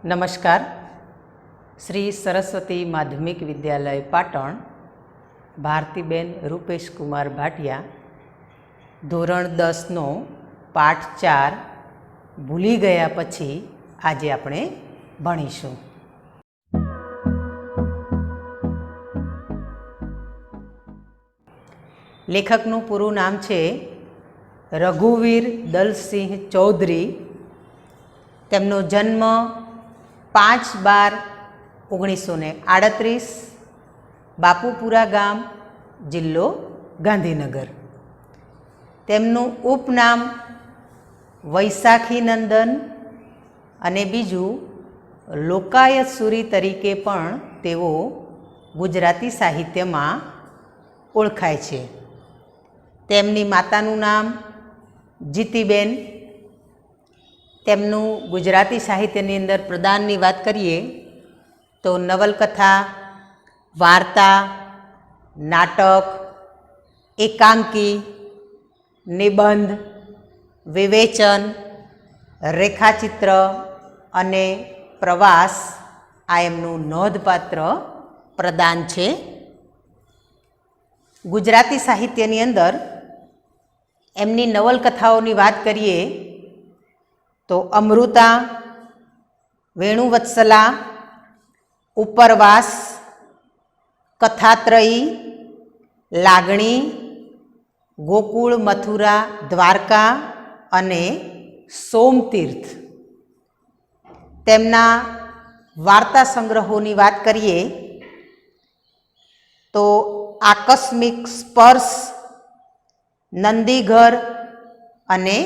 नमस्कार। श्री सरस्वती माध्यमिक विद्यालय पाटण भारतीबेन रूपेश कुमार भाटिया धोरण 10 नो पाठ 4 भूली गया पछी आजे आपणे भणीशुं। लेखकनुं पूरुं नाम छे रघुवीर दलसिंह चौधरी। तेमनो जन्म 5/12/1938 बापूपुरा गाम जिल्लो गांधीनगर। तेमनुं उपनाम वैशाखी नंदन अने बीजू लोकायत सूरी तरीके पण तेओ गुजराती साहित्य में ओळखाय छे। तेमनी मातानुं नाम जीतीबेन। तेमनुं गुजराती साहित्यनी अंदर प्रदाननी वात करीए तो नवलकथा, वार्ता, नाटक, एकांकी, निबंध, विवेचन, रेखाचित्र अने प्रवास आ एमनुं नोंधपात्र प्रदान छे। गुजराती साहित्यनी अंदर एमनी नवलकथाओनी वात करीए तो अमृता, वेणुवत्सला, उपरवास, कथात्रयी, लागणी, गोकुळ मथुरा द्वारका अने सोमतीर्थ। तेमना वार्ता संग्रहोनी वात करीए तो आकस्मिक स्पर्श, नंदीघर अने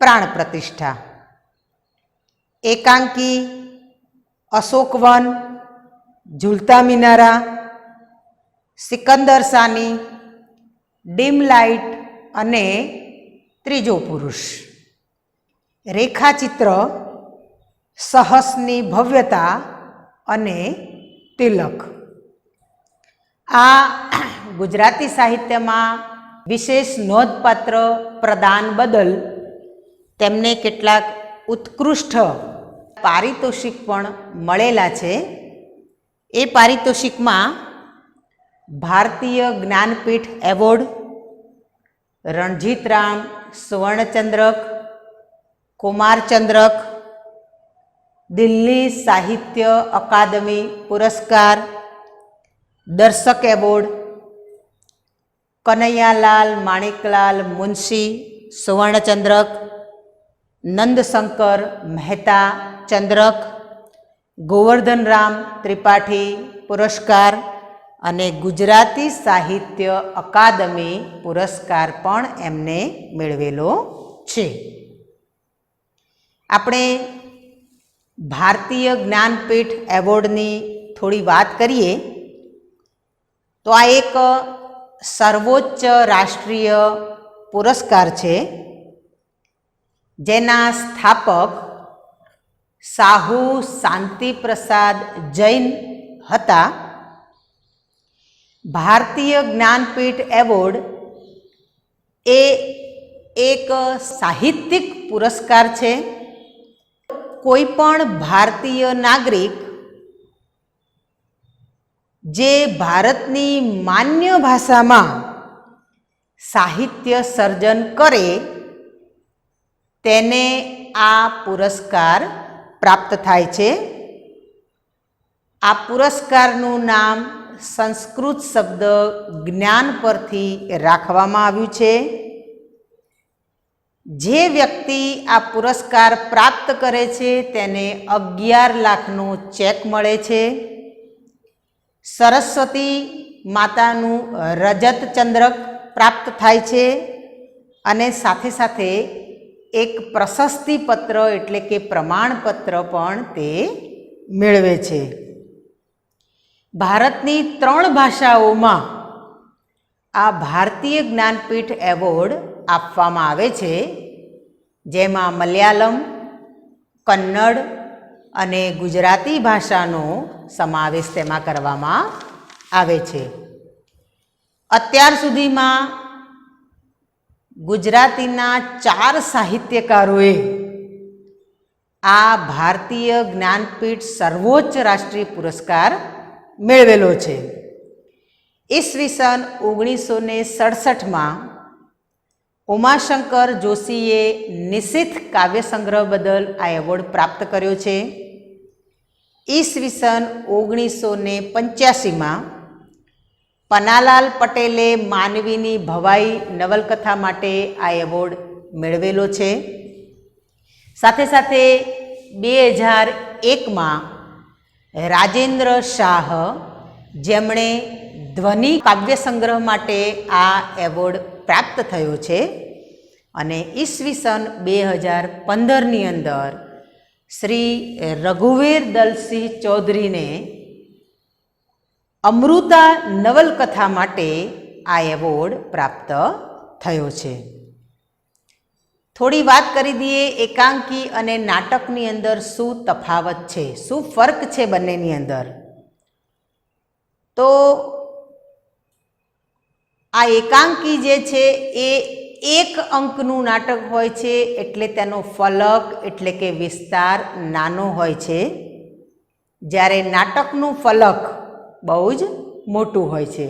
प्राण प्रतिष्ठा। एकांकी अशोकवन, झूलता मीनारा, सिकंदर सानी, डीम लाइट अने त्रीजो पुरुष। रेखाचित्र सहसनी भव्यता अने तिलक। आ गुजराती साहित्य में विशेष नोंधपात्र प्रदान बदल तेमने केटलाक उत्कृष्ट पारितोषिक पण मळेला छे। ए पारितोषिक में भारतीय ज्ञानपीठ एवोर्ड, रणजीतराम सुवर्णचंद्रक, कुमारचंद्रक, दिल्ली साहित्य अकादमी पुरस्कार, दर्शक एवोर्ड, कन्हैयालाल माणिकलाल मुंशी सुवर्णचंद्रक, नंदशंकर मेहता चंद्रक, गोवर्धन राम त्रिपाठी पुरस्कार अने गुजराती साहित्य अकादमी पुरस्कार पण एमने मेळवेलो छे। आपणे भारतीय ज्ञानपीठ एवोर्डनी थोड़ी बात करिए तो आ एक सर्वोच्च राष्ट्रीय पुरस्कार छे जेना स्थापक साहू शांति प्रसाद जैन हता। भारतीय ज्ञानपीठ एवोर्ड एक साहित्यिक पुरस्कार छे। कोईपण भारतीय नागरिक जे भारतनी मान्य भाषा में साहित्य सर्जन करे तेने आ पुरस्कार प्राप्त थाय छे। आ पुरस्कारनुं नाम संस्कृत शब्द ज्ञान परथी राखवामां आव्युं छे। जे व्यक्ति आ पुरस्कार प्राप्त करे छे तेने 11 लाखनो चेक मळे छे। सरस्वती मातानुं रजत चंद्रक प्राप्त थाय छे अने साथे साथे एक प्रशस्ति पत्र एटले के प्रमाणपत्र पण ते मेळवे छे। भारतनी 3 भाषाओमां आ भारतीय ज्ञानपीठ एवोर्ड आपवामां आवे छे, जेमां मलयालम, कन्नड़ अने गुजराती भाषानो समावेश तेमां करवामां आवे छे। अत्यार सुधीमां गुजरातीना 4 साहित्यकारोए આ ભારતીય જ્ઞાનપીઠ સર્વોચ્ચ રાષ્ટ્રીય પુરસ્કાર મેળવેલો છે. ઈસવીસન 1967માં ઉમાશંકર જોશીએ નિશિથ કાવ્ય સંગ્રહ બદલ આ એવોર્ડ પ્રાપ્ત કર્યો છે. ઈસવીસન 1985માં પન્નાલાલ પટેલે માનવીની ભવાઈ નવલકથા માટે આ એવોર્ડ મેળવેલો છે. સાથે સાથે 2001માં રાજેન્દ્ર શાહ, જેમણે ધ્વનિ કાવ્ય સંગ્રહ માટે આ એવોર્ડ પ્રાપ્ત થયો છે, અને ઈસવીસન 2015ની અંદર શ્રી રઘુવીર દલસિંહ ચૌધરીને અમૃતા નવલકથા માટે આ એવોર્ડ પ્રાપ્ત થયો છે. થોડી વાત કરી દઈએ એકાંકી અને નાટકની અંદર શું તફાવત છે, શું ફર્ક છે બંનેની અંદર. તો આ એકાંકી જે છે એ એક અંકનું નાટક હોય છે, એટલે તેનો ફલક એટલે કે વિસ્તાર નાનો હોય છે, જ્યારે નાટકનું ફલક બહુ જ મોટું હોય છે.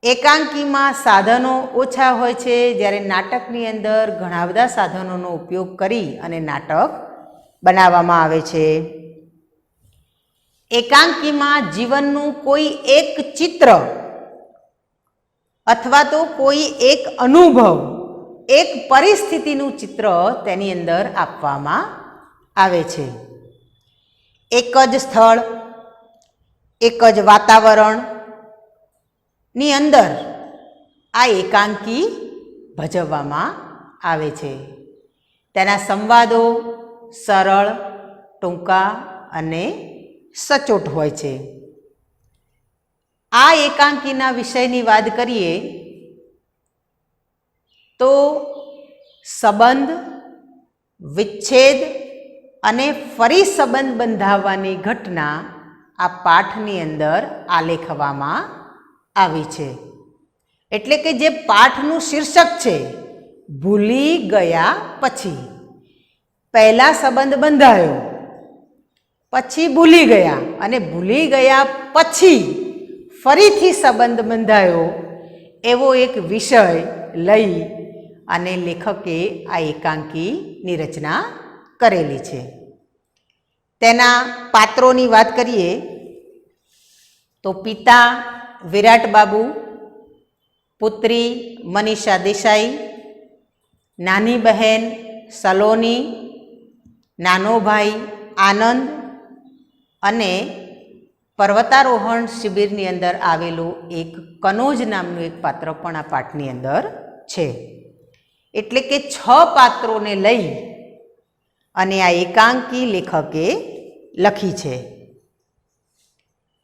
એકાંકીમાં સાધનો ઓછા હોય છે, જ્યારે નાટકની અંદર ઘણા બધા સાધનોનો ઉપયોગ કરી અને નાટક બનાવવામાં આવે છે. એકાંકીમાં જીવનનું કોઈ એક ચિત્ર અથવા તો કોઈ એક અનુભવ, એક પરિસ્થિતિનું ચિત્ર તેની અંદર આપવામાં આવે છે. એક જ સ્થળ, એક જ વાતાવરણની અંદર આ એકાંકી ભજવવામાં આવે છે. તેના સંવાદો સરળ, ટૂંકા અને સચોટ હોય છે. આ એકાંકીના વિષયની વાત કરીએ તો સંબંધ, વિચ્છેદ અને ફરી સંબંધ બંધાવવાની ઘટના આ પાઠની અંદર આલેખવામાં આવી છે. એટલે કે જે પાઠનું શીર્ષક છે ભૂલી ગયા પછી, પહેલા સંબંધ બંધાયો, પછી ભૂલી ગયા, અને ભૂલી ગયા પછી ફરીથી સંબંધ બંધાયો, એવો એક વિષય લઈ અને લેખકે આ એકાંકીની રચના કરેલી છે. તેના પાત્રોની વાત કરીએ તો પિતા વિરાટ બાબુ, પુત્રી મનીષા દેસાઈ, નાની બહેન સલોની, નાનો ભાઈ આનંદ, અને પર્વતારોહણ શિબિરની અંદર આવેલું એક કનોજ નામનું એક પાત્ર પણ આ પાઠની અંદર છે. એટલે કે 6 પાત્રોને લઈ અને આ એકાંકી લેખકે લખી છે.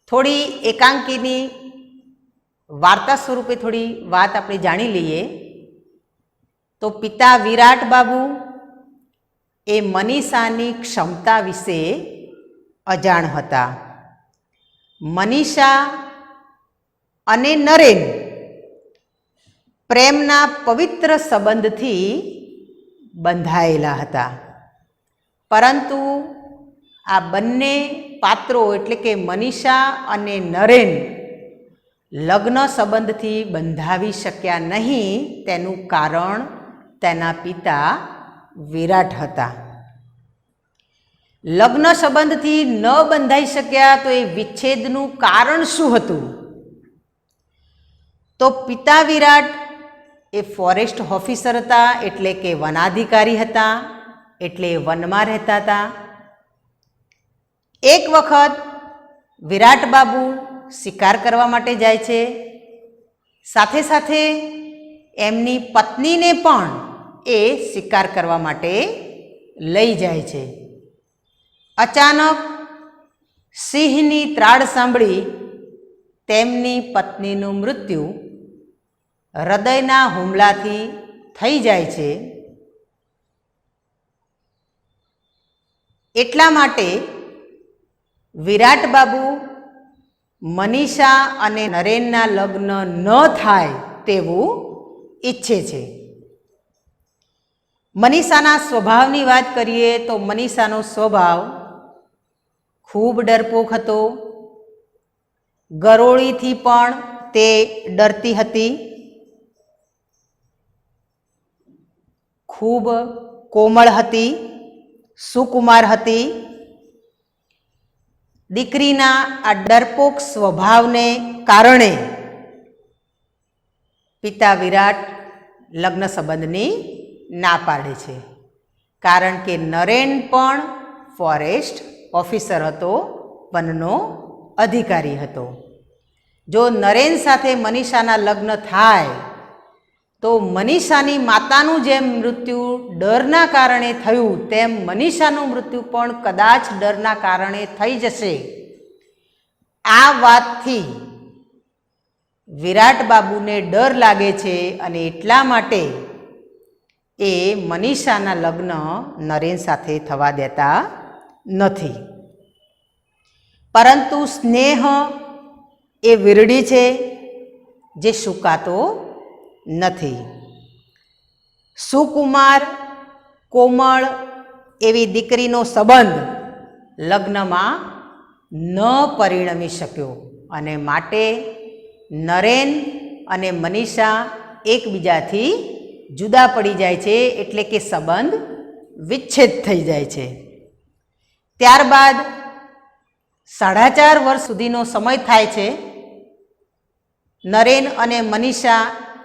થોડી એકાંકીની વાર્તા સ્વરૂપે થોડી વાત આપણે જાણી લઈએ તો પિતા વિરાટ બાબુ એ મનીષાની ક્ષમતા વિશે અજાણ હતા. મનીષા અને નરેન પ્રેમના પવિત્ર સંબંધથી બંધાયેલા હતા, પરંતુ આ બંને પાત્રો એટલે કે મનીષા અને નરેન લગ્ન સંબંધથી બંધાવી શક્યા નહીં. તેનું કારણ તેના પિતા વિરાટ હતા. લગ્ન સંબંધથી ન બંધાઈ શક્યા તો એ વિચ્છેદનું કારણ શું હતું? તો પિતા વિરાટ એ ફોરેસ્ટ ઓફિસર હતા, એટલે કે વનાધિકારી હતા, એટલે વનમાં રહેતા હતા. એક વખત વિરાટ બાબુ શિકાર કરવા માટે જાય છે, સાથે સાથે એમની પત્નીને પણ એ શિકાર કરવા માટે લઈ જાય છે. અચાનક સિંહની ત્રાડ સાંભળી તેમની પત્નીનું મૃત્યુ હૃદયના હુમલાથી થઈ જાય છે. એટલા માટે વિરાટ બાબુ મનીષા અને નરેનના લગ્ન ન થાય તેવું ઈચ્છે છે. મનીષાના સ્વભાવની વાત કરીએ તો મનીષાનો સ્વભાવ ખૂબ ડરપોક હતો. ગરોળીથી પણ તે ડરતી હતી. ખૂબ કોમળ હતી, સુકુમાર હતી. દીકરીના આ ડરપોક સ્વભાવને કારણે પિતા વિરાટ લગ્ન સંબંધની ના પાડે છે. કારણ કે નરેન પણ ફોરેસ્ટ ઓફિસર હતો, વનનો અધિકારી હતો. જો નરેન સાથે મનીષાના લગ્ન થાય તો મનીષાની માતાનું જેમ મૃત્યુ ડરના કારણે થયું તેમ મનીષાનું મૃત્યુ પણ કદાચ ડરના કારણે થઈ જશે. આ વાતથી વિરાટ બાબુને ડર લાગે છે અને એટલા માટે એ મનીષાના લગ્ન નરેન સાથે થવા દેતા નથી. પરંતુ સ્નેહ એ વીરડી છે જે સુકાતો નથી. સુકુમાર કોમળ એવી દીકરીનો સંબંધ લગ્નમાં ન પરિણમી શક્યો અને માટે નરેન અને મનીષા એકબીજાથી જુદા પડી જાય છે, એટલે કે સંબંધ વિચ્છેદ થઈ જાય છે. ત્યારબાદ 4.5 વર્ષ સુધીનો સમય થાય છે. નરેન અને મનીષા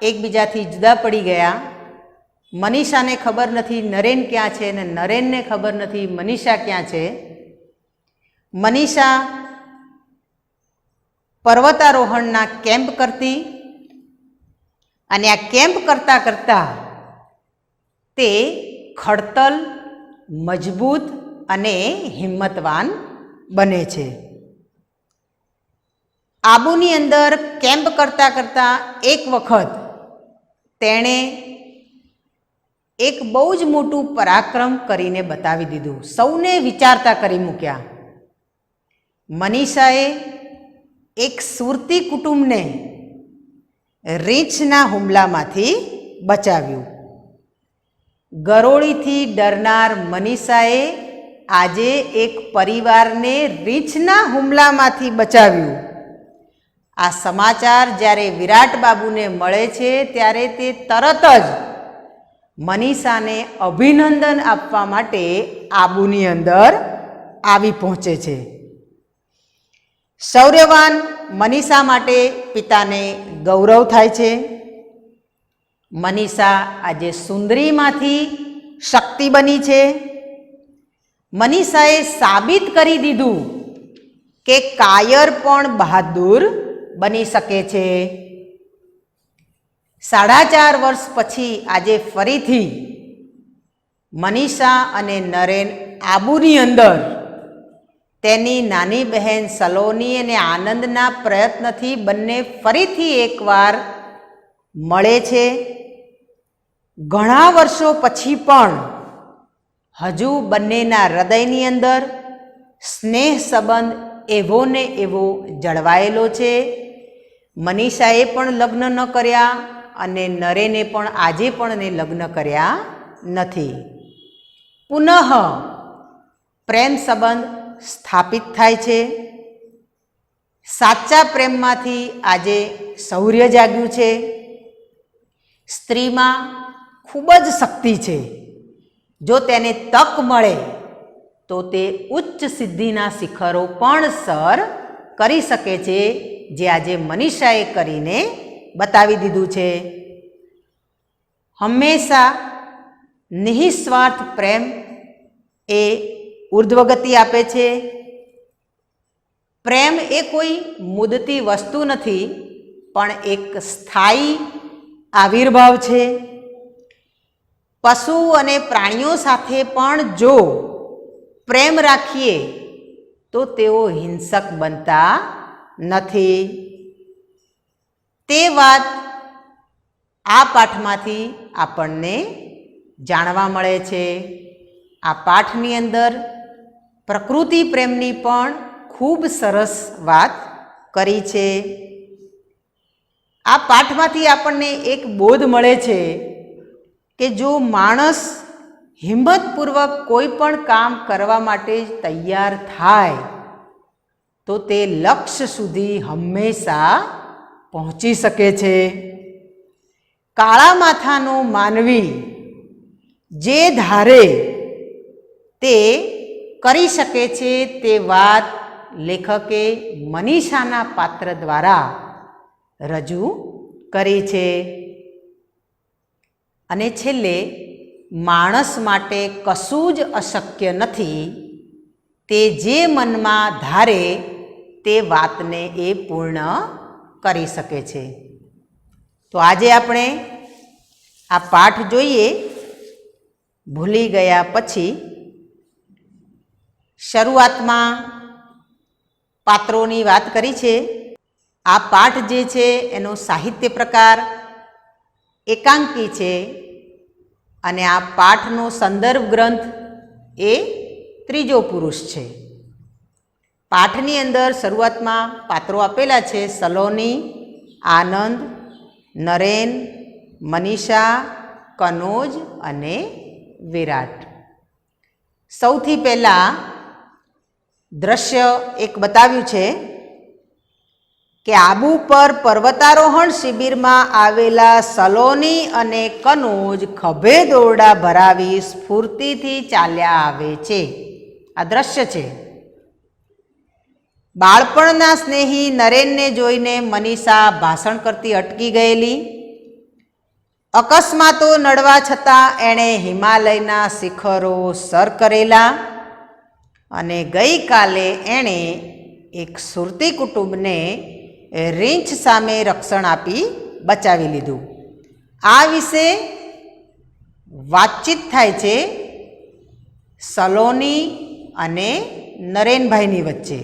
એકબીજાથી જુદા પડી ગયા. મનીષાને ખબર નથી નરેન ક્યાં છે અને નરેનને ખબર નથી મનીષા ક્યાં છે. મનીષા પર્વતારોહણના કેમ્પ કરતી અને આ કેમ્પ કરતાં કરતાં તે ખડતલ, મજબૂત અને હિંમતવાન બને છે. આબુની અંદર કેમ્પ કરતાં કરતાં એક વખત તેણે એક બહુ જ મોટું પરાક્રમ કરીને બતાવી દીધું. સૌને વિચારતા કરી મૂક્યા. મનીષાએ એક સુરતી કુટુંબને રીંછના હુમલામાંથી બચાવ્યું. ગરોળીથી ડરનાર મનીષાએ આજે એક પરિવારને રીંછના હુમલામાંથી બચાવ્યું. આ સમાચાર જ્યારે વિરાટ બાબુને મળે છે ત્યારે તે તરત જ મનીષાને અભિનંદન આપવા માટે આબુની અંદર આવી પહોંચે છે. શૌર્યવાન મનીષા માટે પિતાને ગૌરવ થાય છે. મનીષા આજે સુંદરીમાંથી શક્તિ બની છે. મનીષાએ સાબિત કરી દીધું કે કાયર પણ બહાદુર બની શકે છે. 4.5 વર્ષ પછી આજે ફરીથી મનીષા અને નરેન આબુની અંદર તેની નાની બહેન સલોની અને આનંદના પ્રયત્નથી બંને ફરીથી એકવાર મળે છે. ઘણા વર્ષો પછી પણ હજુ બંનેના હૃદયની અંદર સ્નેહ સંબંધ એવો ને એવો જળવાયેલો છે. મનીષાએ પણ લગ્ન ન કર્યા અને નરેને પણ આજે પણ લગ્ન કર્યા નથી. પુનઃ પ્રેમ સંબંધ સ્થાપિત થાય છે. સાચા પ્રેમમાંથી આજે શૌર્ય જાગ્યું છે. સ્ત્રીમાં ખૂબ જ શક્તિ છે. જો તેને તક મળે તો તે ઉચ્ચ સિદ્ધિના શિખરો પણ સર કરી શકે છે, જે આજે મનીષાએ કરીને બતાવી દીધું છે. હંમેશા નિઃસ્વાર્થ પ્રેમ એ ઉર્ધ્વગતિ આપે છે. પ્રેમ એ કોઈ મુદતી વસ્તુ નથી, પણ એક સ્થાયી આવિર્ભાવ છે. પશુ અને પ્રાણીઓ સાથે પણ જો પ્રેમ રાખીએ તો તેઓ હિંસક બનતા નથી. તે વાત આ પાઠમાંથી આપણને જાણવા મળે છે. આ પાઠની અંદર પ્રકૃતિ પ્રેમની પણ ખૂબ સરસ વાત કરી છે. આ પાઠમાંથી આપણને એક બોધ મળે છે કે જો માણસ હિંમતપૂર્વક કોઈ પણ કામ કરવા માટે તૈયાર થાય તો તે લક્ષ્ય સુધી હંમેશા પહોંચી શકે છે. કાળા માથાનો માનવી જે ધારે તે કરી શકે છે તે વાત લેખકે મનીષાના પાત્ર દ્વારા રજૂ કરી છે. અને છેલ્લે માણસ માટે કશું જ અશક્ય નથી, તે જે મનમાં ધારે તે વાતને એ પૂર્ણ કરી શકે છે. તો આજે આપણે આ પાઠ જોઈએ. ભૂલી ગયા પછી શરૂઆતમાં પાત્રોની વાત કરી છે. આ પાઠ જે છે એનો સાહિત્ય પ્રકાર એકાંકી છે અને આ પાઠનો સંદર્ભ ગ્રંથ એ ત્રીજો પુરુષ છે. પાઠની અંદર શરૂઆતમાં પાત્રો આપેલા છે: સલોની, આનંદ, નરેન, મનીષા, કનોજ અને વિરાટ. સૌથી પહેલાં દ્રશ્ય એક બતાવ્યું છે કે આબુ પર પર્વતારોહણ શિબિરમાં આવેલા સલોની અને કનોજ ખભે દોરડા ભરાવી સ્ફૂર્તિથી ચાલ્યા આવે છે. આ દ્રશ્ય છે. બાળપણના સ્નેહી નરેનને જોઈને મનીષા ભાષણ કરતી અટકી ગયેલી. અકસ્માતો નડવા છતાં એણે હિમાલયના શિખરો સર કરેલા અને ગઈકાલે એણે એક સુરતી કુટુંબને રીંછ સામે રક્ષણ આપી બચાવી લીધું. આ વિશે વાતચીત થાય છે સલોની અને નરેનભાઈની વચ્ચે.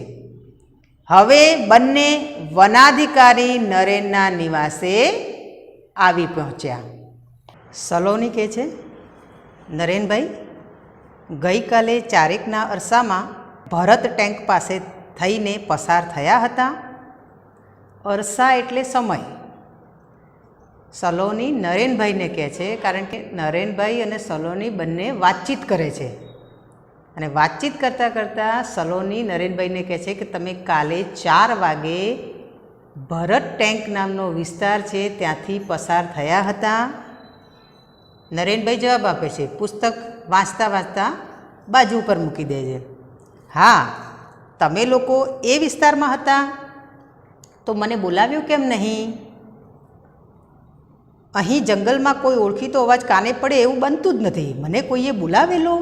હવે બંને વનાધિકારી નરેનના નિવાસે આવી પહોંચ્યા. સલોની કહે છે, નરેનભાઈ, ગઈકાલે ચારેકના અરસામાં ભરત ટેન્ક પાસે થઈને પસાર થયા હતા. અરસા એટલે સમય. સલોની નરેનભાઈને કહે છે, કારણ કે નરેનભાઈ અને સલોની બંને વાતચીત કરે છે અને વાતચીત કરતાં કરતાં સલોની નરેનભાઈને કહે છે કે તમે કાલે 4 વાગે ભરત ટેન્ક નામનો વિસ્તાર છે ત્યાંથી પસાર થયા હતા. નરેનભાઈ જવાબ આપે છે, પુસ્તક વાંચતા વાંચતા બાજુ ઉપર મૂકી દેજે. હા, તમે લોકો એ વિસ્તારમાં હતા તો મને બોલાવ્યો કેમ નહીં? અહીં જંગલમાં કોઈ ઓળખીતો અવાજ કાને પડે એવું બનતું જ નથી. મને કોઈએ બોલાવેલો?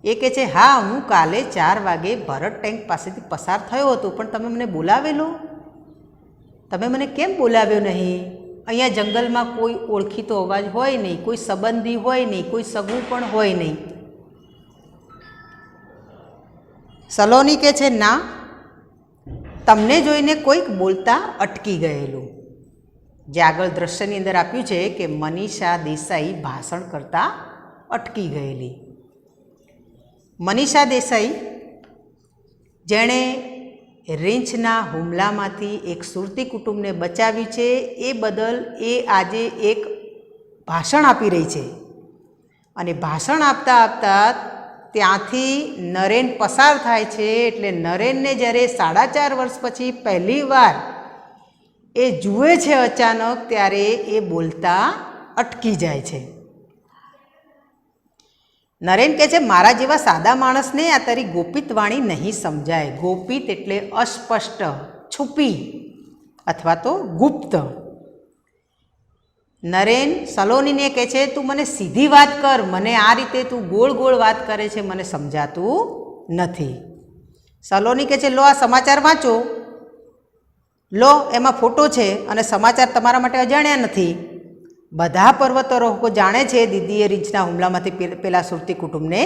એ કહે છે, હા, હું કાલે 4 વાગે ભરત ટેન્ક પાસેથી પસાર થયો હતો, પણ તમે મને બોલાવેલો? તમે મને કેમ બોલાવ્યો નહીં? અહીંયા જંગલમાં કોઈ ઓળખીતો અવાજ હોય નહીં, કોઈ સંબંધી હોય નહીં, કોઈ સગું પણ હોય નહીં. સલોની કહે છે, ના, તમને જોઈને કોઈક બોલતા અટકી ગયેલું. જે આગળ દ્રશ્યની અંદર આપ્યું છે કે મનીષા દેસાઈ ભાષણ કરતા અટકી ગયેલી. મનીષા દેસાઈ જેણે રીંછના હુમલામાંથી એક સુરતી કુટુંબને બચાવ્યું છે એ બદલ એ આજે એક ભાષણ આપી રહી છે. અને ભાષણ આપતા આપતા ત્યાંથી નરેન પસાર થાય છે. એટલે નરેનને જ્યારે 4.5 વર્ષ પછી પહેલીવાર એ જુએ છે અચાનક, ત્યારે એ બોલતા અટકી જાય છે. નરેન કહે છે, મારા જેવા સાદા માણસને આ તારી ગોપિત વાણી નહીં સમજાય. ગોપિત એટલે અસ્પષ્ટ, છુપી અથવા તો ગુપ્ત. નરેન સલોનીને કહે છે, તું મને સીધી વાત કર, મને આ રીતે તું ગોળ ગોળ વાત કરે છે, મને સમજાતું નથી. સલોની કહે છે, લો આ સમાચાર વાંચો, લો એમાં ફોટો છે અને સમાચાર તમારા માટે અજાણ્યા નથી. બધા પર્વતારોહકો જાણે છે દીદીએ રીંછના હુમલામાંથી પેલા સુરતી કુટુંબને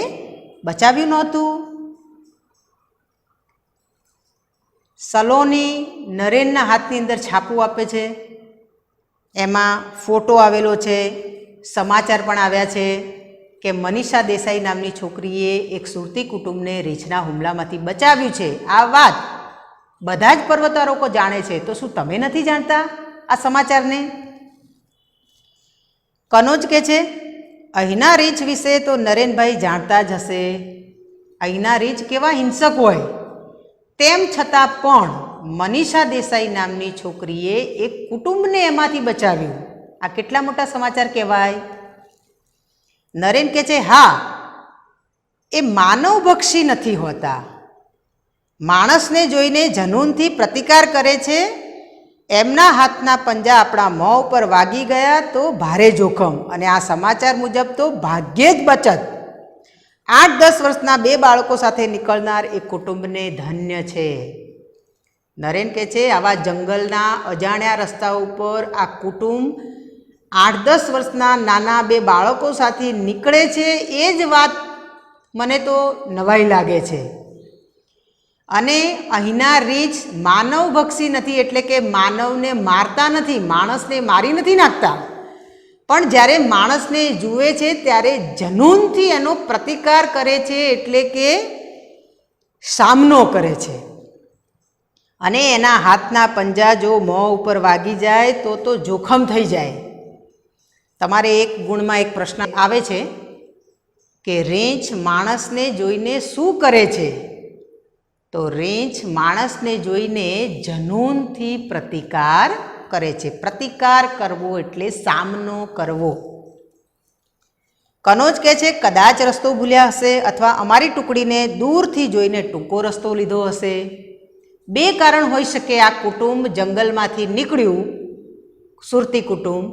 બચાવ્યું નહોતું. સલોની નરેનના હાથની અંદર છાપું આપે છે, એમાં ફોટો આવેલો છે, સમાચાર પણ આવ્યા છે કે મનીષા દેસાઈ નામની છોકરીએ એક સુરતી કુટુંબને રીંછના હુમલામાંથી બચાવ્યું છે. આ વાત બધા જ પર્વતારોહકો જાણે છે, તો શું તમે નથી જાણતા આ સમાચારને? કનોજ કહે છે, અહીંના રીંછ વિશે તો નરેનભાઈ જાણતા જ હશે. અહીંના રીંછ કેવા હિંસક હોય, તેમ છતાં પણ મનીષા દેસાઈ નામની છોકરીએ એક કુટુંબને એમાંથી બચાવ્યું. આ કેટલા મોટા સમાચાર કહેવાય. નરેન કહે છે, હા, એ માનવભક્ષી નથી હોતા. માણસને જોઈને જનૂનથી પ્રતિકાર કરે છે. એમના હાથના પંજા આપણા મોં ઉપર વાગી ગયા તો ભારે જોખમ, અને આ સમાચાર મુજબ તો ભાગ્યે જ બચત. 8-10 વર્ષના 2 બાળકો સાથે નીકળનાર એ કુટુંબને ધન્ય છે. નરેન કહે છે, આવા જંગલના અજાણ્યા રસ્તા ઉપર આ કુટુંબ 8-10 વર્ષના નાના 2 બાળકો સાથે નીકળે છે, એ જ વાત મને તો નવાઈ લાગે છે. અને અહીંના રીંછ માનવભક્ષી નથી, એટલે કે માનવને મારતા નથી, માણસને મારી નથી નાખતા, પણ જ્યારે માણસને જુએ છે ત્યારે જનૂનથી એનો પ્રતિકાર કરે છે, એટલે કે સામનો કરે છે. અને એના હાથના પંજા જો મોં ઉપર વાગી જાય તો જોખમ થઈ જાય. તમારે એક ગુણમાં એક પ્રશ્ન આવે છે કે રીંછ માણસને જોઈને શું કરે છે? તો રીંછ માણસને જોઈને જનૂનથી પ્રતિકાર કરે છે. પ્રતિકાર કરવો એટલે સામનો કરવો. કનોજ કહે છે, કદાચ રસ્તો ભૂલ્યા હશે અથવા અમારી ટુકડીને દૂરથી જોઈને ટૂંકો રસ્તો લીધો હશે. 2 કારણ હોઈ શકે. આ કુટુંબ જંગલમાંથી નીકળ્યું, સુરતી કુટુંબ,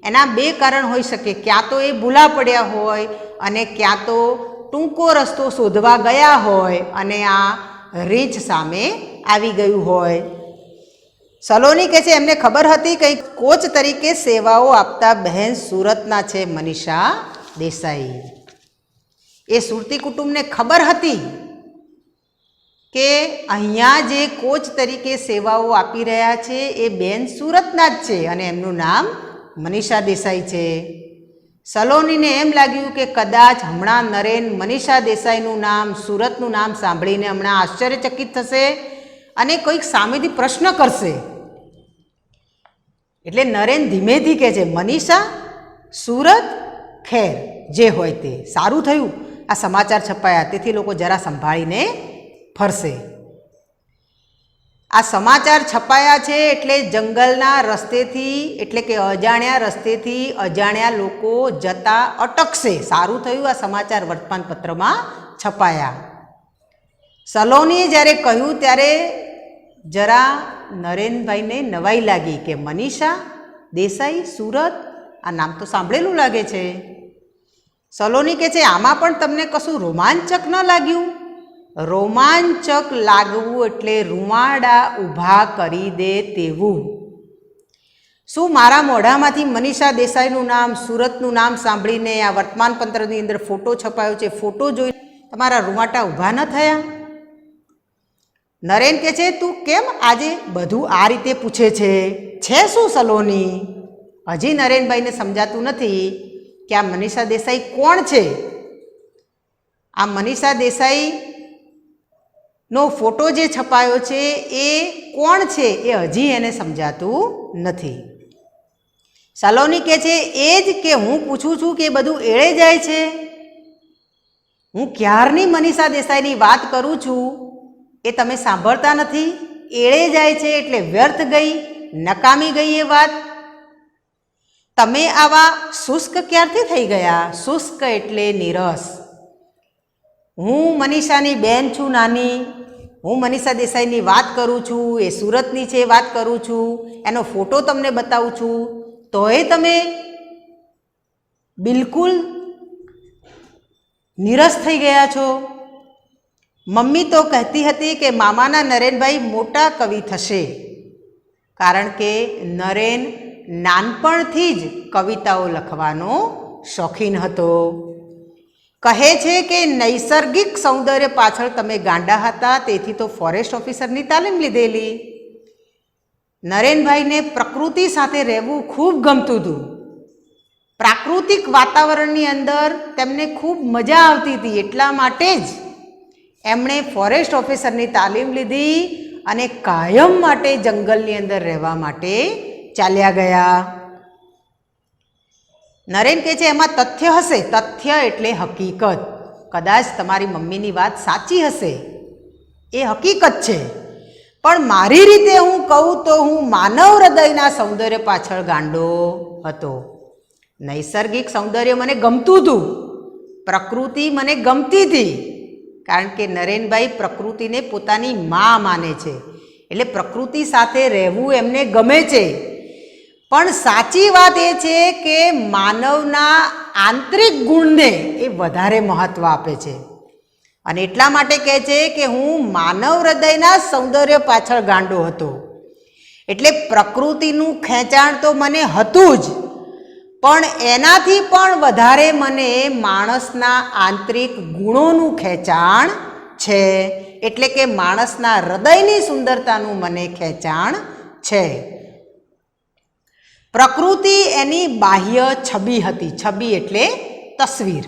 એના 2 કારણ હોઈ શકે. ક્યાં તો એ ભૂલા પડ્યા હોય, અને ક્યાં તો ટૂંકો રસ્તો શોધવા ગયા હોય અને આ રીંછ સામે આવી ગયું હોય. સલોની કહે છે, એમને ખબર હતી કંઈક કોચ તરીકે સેવાઓ આપતા બહેન સુરતના છે મનીષા દેસાઈ. એ સુરતી કુટુંબને ખબર હતી કે અહીંયા જે કોચ તરીકે સેવાઓ આપી રહ્યા છે એ બેન સુરતના જ છે, અને એમનું નામ મનીષા દેસાઈ છે. સલોનીને એમ લાગ્યું કે કદાચ હમણાં નરેન મનીષા દેસાઈનું નામ, સુરતનું નામ સાંભળીને હમણાં આશ્ચર્યચકિત થશે અને કોઈક સામેથી પ્રશ્ન કરશે. એટલે નરેન ધીમેથી કહે છે, મનીષા, સુરત, ખેર, જે હોય તે સારું થયું આ સમાચાર છપાયા, તેથી લોકો જરા સંભાળીને ફરશે. આ સમાચાર છપાયા છે એટલે જંગલના રસ્તેથી, એટલે કે અજાણ્યા રસ્તેથી અજાણ્યા લોકો જતા અટકશે. સારું થયું આ સમાચાર વર્તમાનપત્રમાં છપાયા. સલોનીએ જ્યારે કહ્યું ત્યારે જરા નરેનભાઈને નવાઈ લાગી કે મનીષા દેસાઈ, સુરત, આ નામ તો સાંભળેલું લાગે છે. સલોની કહે છે, આમાં પણ તમને કશું રોમાંચક ન લાગ્યું? રોમાંચક લાગવું એટલે રૂવાડા ઊભા કરી દે તેવું. શું મારા મોઢામાંથી મનીષા દેસાઈનું નામ, સુરતનું નામ સાંભળીને આ વર્તમાનપત્રની અંદર ફોટો છપાયો છે, ફોટો જોઈને તમારા રૂવાટા ઊભા ન થયા? નરેન કહે છે, તું કેમ આજે બધું આ રીતે પૂછે છે? છે શું સલોની? હજી નરેનભાઈને સમજાતું નથી કે આ મનીષા દેસાઈ કોણ છે. આ મનીષા દેસાઈ નો ફોટો જે છપાયો છે એ કોણ છે એ હજી એને સમજાતું નથી. સલોની કહે છે, એ જ કે હું પૂછું છું કે બધું એળે જાય છે. હું ક્યારની મનીષા દેસાઈની વાત કરું છું એ તમે સાંભળતા નથી? એળે જાય છે એટલે વ્યર્થ ગઈ, નકામી ગઈ એ વાત. તમે આવા શુષ્ક ક્યારથી થઈ ગયા? શુષ્ક એટલે નીરસ. હું મનીષાની બેન છું, નાની. હું મનીષા દેસાઈની વાત કરું છું, એ સુરતની છે વાત કરું છું, એનો ફોટો તમને બતાવું છું, તોય તમે બિલકુલ નીરસ થઈ ગયા છો. મમ્મી તો કહેતી હતી કે મામાના નરેનભાઈ મોટા કવિ થશે, કારણ કે નરેન નાનપણથી જ કવિતાઓ લખવાનો શોખીન હતો. કહે છે કે નૈસર્ગિક સૌંદર્ય પાછળ તમે ગાંડા હતા, તેથી તો ફોરેસ્ટ ઓફિસરની તાલીમ લીધેલી. નરેનભાઈને પ્રકૃતિ સાથે રહેવું ખૂબ ગમતું હતું. પ્રાકૃતિક વાતાવરણની અંદર તેમને ખૂબ મજા આવતી હતી, એટલા માટે જ એમણે ફોરેસ્ટ ઓફિસરની તાલીમ લીધી અને કાયમ માટે જંગલની અંદર રહેવા માટે ચાલ્યા ગયા. નરેન કહે છે એમાં તથ્ય હશે. તથ્ય એટલે હકીકત. કદાચ તમારી મમ્મીની વાત સાચી હશે, એ હકીકત છે, પણ મારી રીતે હું કહું તો હું માનવ હૃદયના સૌંદર્ય પાછળ ગાંડો હતો. નૈસર્ગિક સૌંદર્ય મને ગમતું હતું, પ્રકૃતિ મને ગમતી હતી, કારણ કે નરેનભાઈ પ્રકૃતિને પોતાની માં માને છે, એટલે પ્રકૃતિ સાથે રહેવું એમને ગમે છે. પણ સાચી વાત એ છે કે માનવના આંતરિક ગુણને એ વધારે મહત્ત્વ આપે છે, અને એટલા માટે કહે છે કે હું માનવ હૃદયના સૌંદર્ય પાછળ ગાંડો હતો. એટલે પ્રકૃતિનું ખેંચાણ તો મને હતું જ, પણ એનાથી પણ વધારે મને માણસના આંતરિક ગુણોનું ખેંચાણ છે. એટલે કે માણસના હૃદયની સુંદરતાનું મને ખેંચાણ છે. પ્રકૃતિ એની બાહ્ય છબી હતી. છબી એટલે તસવીર.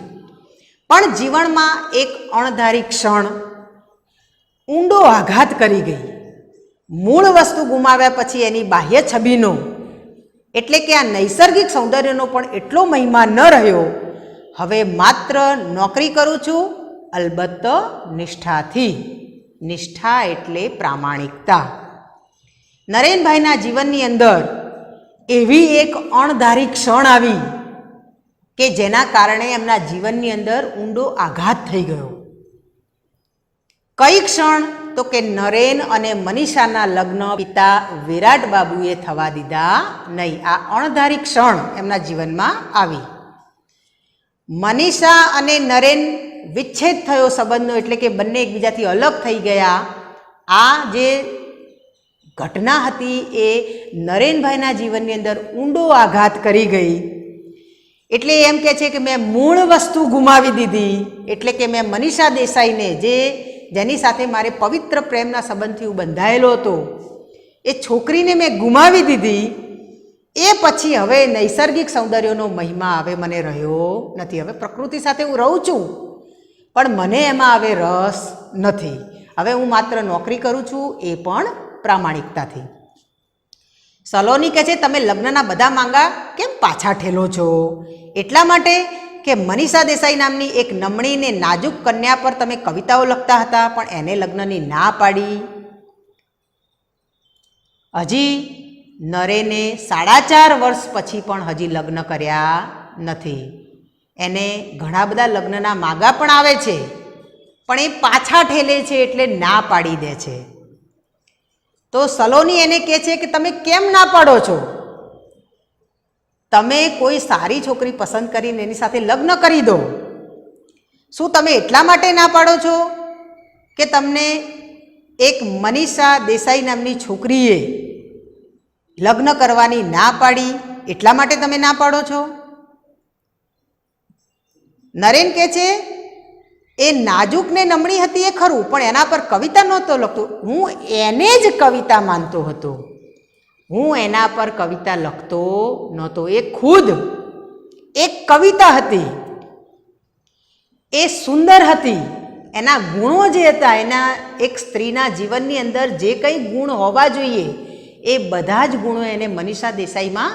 પણ જીવનમાં એક અણધારી ક્ષણ ઊંડો આઘાત કરી ગઈ. મૂળ વસ્તુ ગુમાવ્યા પછી એની બાહ્ય છબીનો, એટલે કે આ નૈસર્ગિક સૌંદર્યનો પણ એટલો મહિમા ન રહ્યો. હવે માત્ર નોકરી કરું છું, અલબત્ત નિષ્ઠાથી. નિષ્ઠા એટલે પ્રામાણિકતા. નરેનભાઈના જીવનની અંદર એવી એક અણધારી ક્ષણ આવી કે જેના કારણે એમના જીવનની અંદર ઊંડો આઘાત થઈ ગયો. કઈ ક્ષણ? તો કે નરેન અને મનીષાના લગ્ન પિતા વિરાટ બાબુએ થવા દીધા નહીં. આ અણધારી ક્ષણ એમના જીવનમાં આવી. મનીષા અને નરેન વિચ્છેદ થયો સંબંધનો, એટલે કે બંને એકબીજાથી અલગ થઈ ગયા. આ જે ઘટના હતી એ નરેનભાઈના જીવનની અંદર ઊંડો આઘાત કરી ગઈ. એટલે એમ કહે છે કે મેં મૂળ વસ્તુ ગુમાવી દીધી. એટલે કે મેં મનીષા દેસાઈને, જેની સાથે મારે પવિત્ર પ્રેમના સંબંધથી હું બંધાયેલો હતો, એ છોકરીને મેં ગુમાવી દીધી. એ પછી હવે નૈસર્ગિક સૌંદર્યનો મહિમા હવે મને રહ્યો નથી. હવે પ્રકૃતિ સાથે હું રહું છું, પણ મને એમાં હવે રસ નથી. હવે હું માત્ર નોકરી કરું છું, એ પણ પ્રામાણિકતાથી. સલોની કહે છે તમે લગ્નના બધા માંગા કેમ પાછા ઠેલો છો? એટલા માટે કે મનીષા દેસાઈ નામની એક નમણી ને નાજુક કન્યા પર તમે કવિતાઓ લખતા હતા, પણ એને લગ્નની ના પાડી. હજી નરેને 4.5 વર્ષ પછી પણ હજી લગ્ન કર્યા નથી. એને ઘણા બધા લગ્નના માગા પણ આવે છે, પણ એ પાછા ઠેલે છે, એટલે ના પાડી દે છે. તો સલોની એને કહે છે કે તમે કેમ ના પાડો છો? તમે કોઈ સારી છોકરી પસંદ કરીને એની સાથે લગ્ન કરી દો. શું તમે એટલા માટે ના પાડો છો કે તમને એક મનીષા દેસાઈ નામની છોકરીએ લગ્ન કરવાની ના પાડી, એટલા માટે તમે ના પાડો છો? નરેન કહે છે એ નાજુક ને નમણી હતી એ ખરું, પણ એના પર કવિતા નહોતો લખતો. હું એને જ કવિતા માનતો હતો. હું એના પર કવિતા લખતો નહોતો. એ ખુદ એક કવિતા હતી. એ સુંદર હતી. એના ગુણો જે હતા, એના એક સ્ત્રીના જીવનની અંદર જે કંઈ ગુણ હોવા જોઈએ એ બધા જ ગુણો એને મનીષા દેસાઈમાં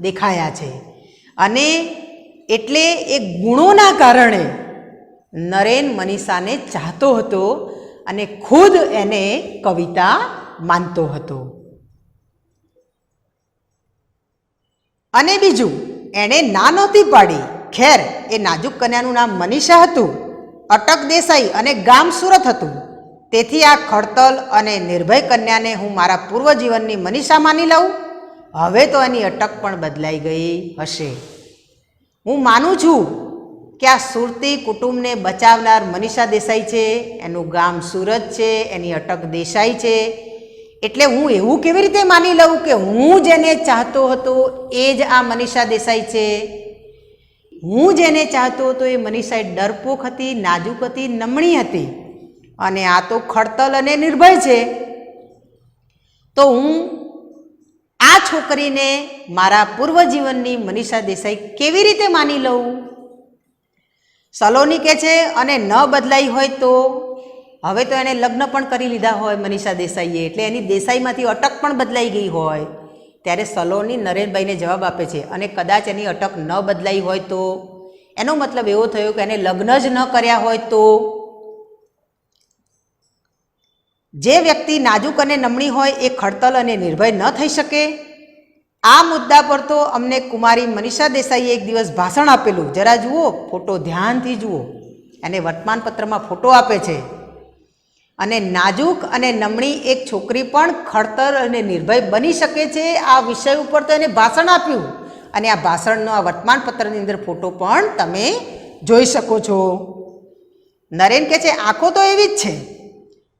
દેખાયા છે. અને એટલે એ ગુણોના કારણે નરેન મનીષાને ચાહતો હતો અને ખુદ એને કવિતા માનતો હતો. અને બીજું, એણે ના નહોતી પાડી. ખેર, એ નાજુક કન્યાનું નામ મનીષા હતું, અટક દેસાઈ, અને ગામ સુરત હતું. તેથી આ ખડતલ અને નિર્ભય કન્યાને હું મારા પૂર્વજીવનની મનીષા માની લઉં. હવે તો એની અટક પણ બદલાઈ ગઈ હશે. હું માનું છું કે આ સુરતી કુટુંબને બચાવનાર મનીષા દેસાઈ છે, એનું ગામ સુરત છે, એની અટક દેસાઈ છે. એટલે હું એવું કેવી રીતે માની લઉં કે હું જેને ચાહતો હતો એ જ આ મનીષા દેસાઈ છે? હું જેને ચાહતો હતો એ મનીષા ડરપોક હતી, નાજુક હતી, નમણી હતી, અને આ તો ખડતલ અને નિર્ભય છે. તો હું આ છોકરીને મારા પૂર્વજીવનની મનીષા દેસાઈ કેવી રીતે માની લઉં? સલોની કહે છે અને ન બદલાઈ હોય તો? હવે તો એણે લગ્ન પણ કરી લીધા હોય મનીષા દેસાઈએ, એટલે એની દેસાઈમાંથી અટક પણ બદલાઈ ગઈ હોય, ત્યારે સલોની નરેનભાઈને જવાબ આપે છે, અને કદાચ એની અટક ન બદલાઈ હોય તો? એનો મતલબ એવો થયો કે એને લગ્ન જ ન કર્યા હોય તો? જે વ્યક્તિ નાજુક અને નમણી હોય એ ખડતલ અને નિર્ભય ન થઈ શકે? આ મુદ્દા પર તો અમને કુમારી મનીષા દેસાઈએ એક દિવસ ભાષણ આપેલું, જરા જુઓ, ફોટો ધ્યાનથી જુઓ. અને વર્તમાનપત્રમાં ફોટો આપે છે. અને નાજુક અને નમણી એક છોકરી પણ ખડતલ અને નિર્ભય બની શકે છે, આ વિષય ઉપર તો એને ભાષણ આપ્યું. અને આ ભાષણનો આ વર્તમાનપત્રની અંદર ફોટો પણ તમે જોઈ શકો છો. નરેન કહે છે આંખો તો એવી જ છે,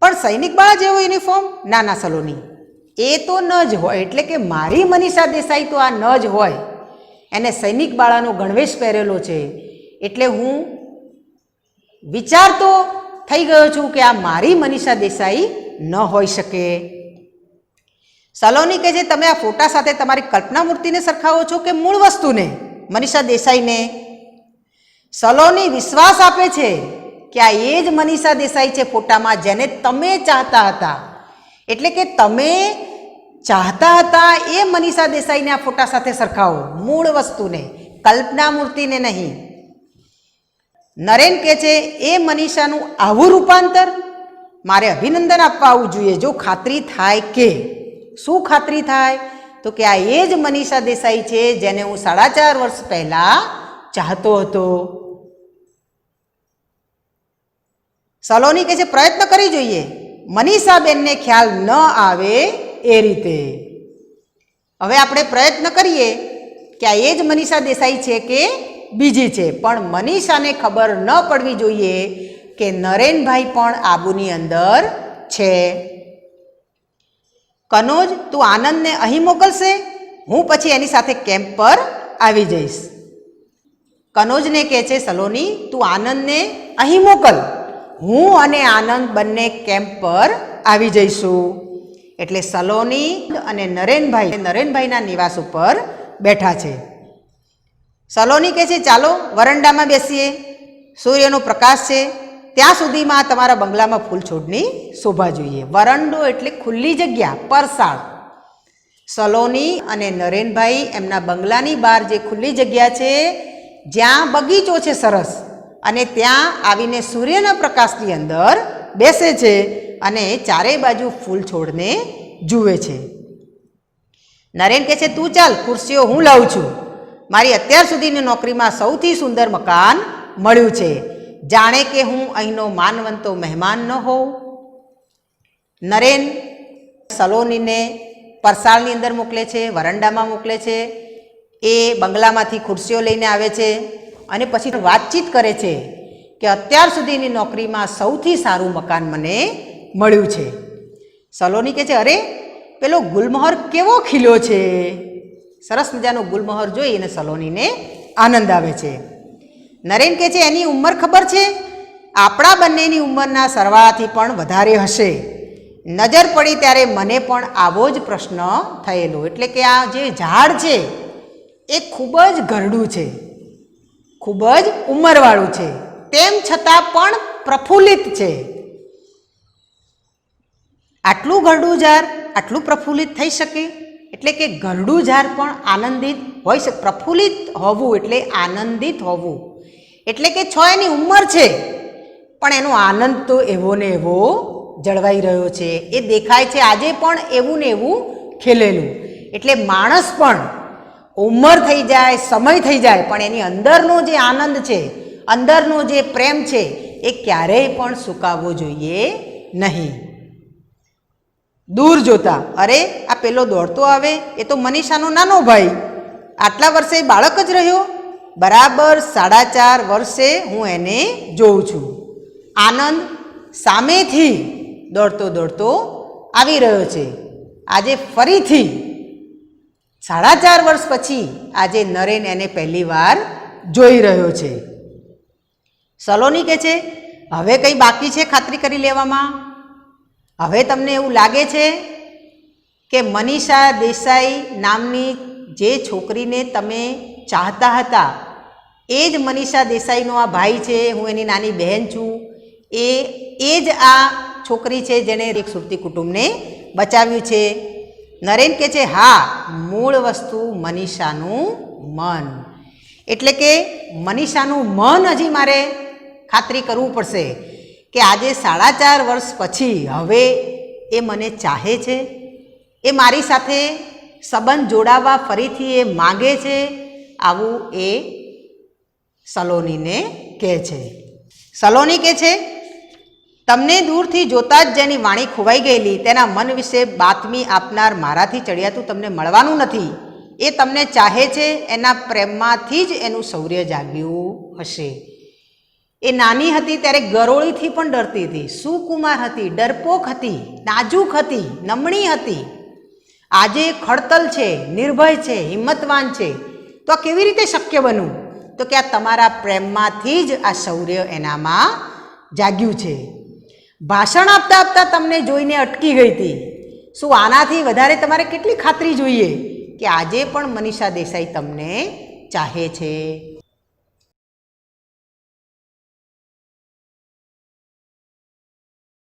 પણ સૈનિક બાળા જેવો યુનિફોર્મ? ના ના સલોની, એ તો ન જ હોય. એટલે કે મારી મનીષા દેસાઈ તો આ ન જ હોય. એને સૈનિક બાળાનો ગણવેશ પહેરેલો છે. એટલે હું વિચારતો થઈ ગયો છું કે આ મારી મનીષા દેસાઈ ન હોઈ શકે. સલોની કહે છે તમે આ ફોટા સાથે તમારી કલ્પના મૂર્તિને સરખાવો છો કે મૂળ વસ્તુને, મનીષા દેસાઈને? સલોની વિશ્વાસ આપે છે કે આ એ જ મનીષા દેસાઈ છે ફોટામાં, જેને તમે ચાહતા હતા. એટલે કે તમે ચાહતા હતા એ મનીષા દેસાઈને આ ફોટા સાથે સરખાવો, મૂળ વસ્તુને, કલ્પના મૂર્તિને નહીં. નરેન કહે છે એ મનીષાનું આવું રૂપાંતર મારે અભિનંદન આપવા આવવું જોઈએ જો ખાતરી થાય કે. શું ખાતરી થાય? તો કે આ એ જ મનીષા દેસાઈ છે જેને હું 4.5 વર્ષ પહેલા ચાહતો હતો. સલોની કહે છે પ્રયત્ન કરી જોઈએ મનીષાબેનને ખ્યાલ ન આવે એ રીતે. હવે આપણે પ્રયત્ન કરીએ કે આ એ જ મનીષા દેસાઈ છે કે બીજી છે, પણ મનીષાને ખબર ન પડવી જોઈએ કે નરેનભાઈ પણ આબુની અંદર છે. કનોજ તું આનંદને અહીં મોકલશે, હું પછી એની સાથે કેમ્પ પર આવી જઈશ. કનોજને કહે છે સલોની તું આનંદને અહીં મોકલ, હું અને આનંદ બંને કેમ્પ પર આવી જઈશું. એટલે સલોની અને નરેનભાઈના નિવાસ ઉપર બેઠા છે. સલોની કહે છે ચાલો વરંડામાં બેસીએ, સૂર્યનો પ્રકાશ છે, ત્યાં સુધીમાં તમારા બંગલામાં ફૂલ છોડની શોભા જોઈએ. વરંડો એટલે ખુલ્લી જગ્યા, પરસાળ. સલોની અને નરેનભાઈ એમના બંગલાની બહાર જે ખુલ્લી જગ્યા છે જ્યાં બગીચો છે સરસ, અને ત્યાં આવીને સૂર્યના પ્રકાશની અંદર બેસે છે અને ચારે બાજુ ફૂલ છોડને જુએ છે. નરેન કહે છે તું ચાલ, ખુરશીઓ હું લાવું છું. મારી અત્યાર સુધીની નોકરીમાં સૌથી સુંદર મકાન મળ્યું છે, જાણે કે હું અહીંનો માનવંતો મહેમાન ન હોઉં. નરેન સલોનીને પરસાળની અંદર મોકલે છે, વરંડામાં મોકલે છે. એ બંગલામાંથી ખુરશીઓ લઈને આવે છે અને પછી વાતચીત કરે છે કે અત્યાર સુધીની નોકરીમાં સૌથી સારું મકાન મને મળ્યું છે. સલોની કહે છે અરે પેલો ગુલમોહર કેવો ખીલ્યો છે. સરસ મજાનો ગુલમોહર જોઈ અને સલોનીને આનંદ આવે છે. નરેન કહે છે એની ઉંમર ખબર છે? આપણા બંનેની ઉંમરના સરવાળાથી પણ વધારે હશે. નજર પડી ત્યારે મને પણ આવો જ પ્રશ્ન થયેલો. એટલે કે આ જે ઝાડ છે એ ખૂબ જ ઘરડું છે, ખૂબ જ ઉંમરવાળું છે, તેમ છતાં પણ પ્રફુલ્લિત છે. આટલું ઘરડું ઝાડ આટલું પ્રફુલ્લિત થઈ શકે? એટલે કે ઘરડું ઝાડ પણ આનંદિત હોય છે. પ્રફુલ્લિત હોવું એટલે આનંદિત હોવું. એટલે કે એની ઉંમર છે પણ એનો આનંદ તો એવો ને એવો જળવાઈ રહ્યો છે. એ દેખાય છે આજે પણ એવું ને એવું ખીલેલું. એટલે માણસ પણ ઉંમર થઈ જાય, સમય થઈ જાય, પણ એની અંદરનો જે આનંદ છે, અંદરનો જે પ્રેમ છે એ ક્યારેય પણ સુકાવવો જોઈએ નહીં. દૂર જોતા અરે આ પેલો દોડતો આવે એ તો મનીષાનો નાનો ભાઈ, આટલા વર્ષે બાળક જ રહ્યો. બરાબર 4.5 વર્ષે હું એને જોઉં છું. આનંદ સામેથી દોડતો દોડતો આવી રહ્યો છે. આજે ફરીથી 4.5 વર્ષ પછી આજે નરેન એને પહેલી વાર જોઈ રહ્યો છે. સલોની કહે છે હવે કંઈ બાકી છે ખાતરી કરી લેવામાં? હવે તમને એવું લાગે છે કે મનીષા દેસાઈ નામની જે છોકરીને તમે ચાહતા હતા એ જ મનીષા દેસાઈનો આ ભાઈ છે, હું એની નાની બહેન છું, એ જ આ છોકરી છે જેણે એક સુરતી કુટુંબને બચાવ્યું છે. નરેન કહે છે હા, મૂળ વસ્તુ મનીષાનું મન. એટલે કે મનીષાનું મન હજી મારે ખાતરી કરવું પડશે કે આજે 4.5 વર્ષ પછી હવે એ મને ચાહે છે, એ મારી સાથે સંબંધ જોડાવા ફરીથી એ માગે છે. આવું એ સલોનીને કહે છે. સલોની કહે છે તમને દૂરથી જોતાં જ જેની વાણી ખોવાઈ ગયેલી તેના મન વિશે બાતમી આપનાર મારાથી ચડિયાતું તમને મળવાનું નથી. એ તમને ચાહે છે, એના પ્રેમમાંથી જ એનું શૌર્ય જાગ્યું હશે. એ નાની હતી ત્યારે ગરોળીથી પણ ડરતી હતી, સુકુમાર હતી, ડરપોક હતી, નાજુક હતી, નમણી હતી. આજે ખડતલ છે, નિર્ભય છે, હિંમતવાન છે. તો આ કેવી રીતે શક્ય બન્યું? તો કે આ તમારા પ્રેમમાંથી જ આ શૌર્ય એનામાં જાગ્યું છે. ભાષણ આપતા આપતા તમને જોઈને અટકી ગઈ હતી. શું આનાથી વધારે તમારે કેટલી ખાતરી જોઈએ કે આજે પણ મનીષા દેસાઈ તમને ચાહે છે?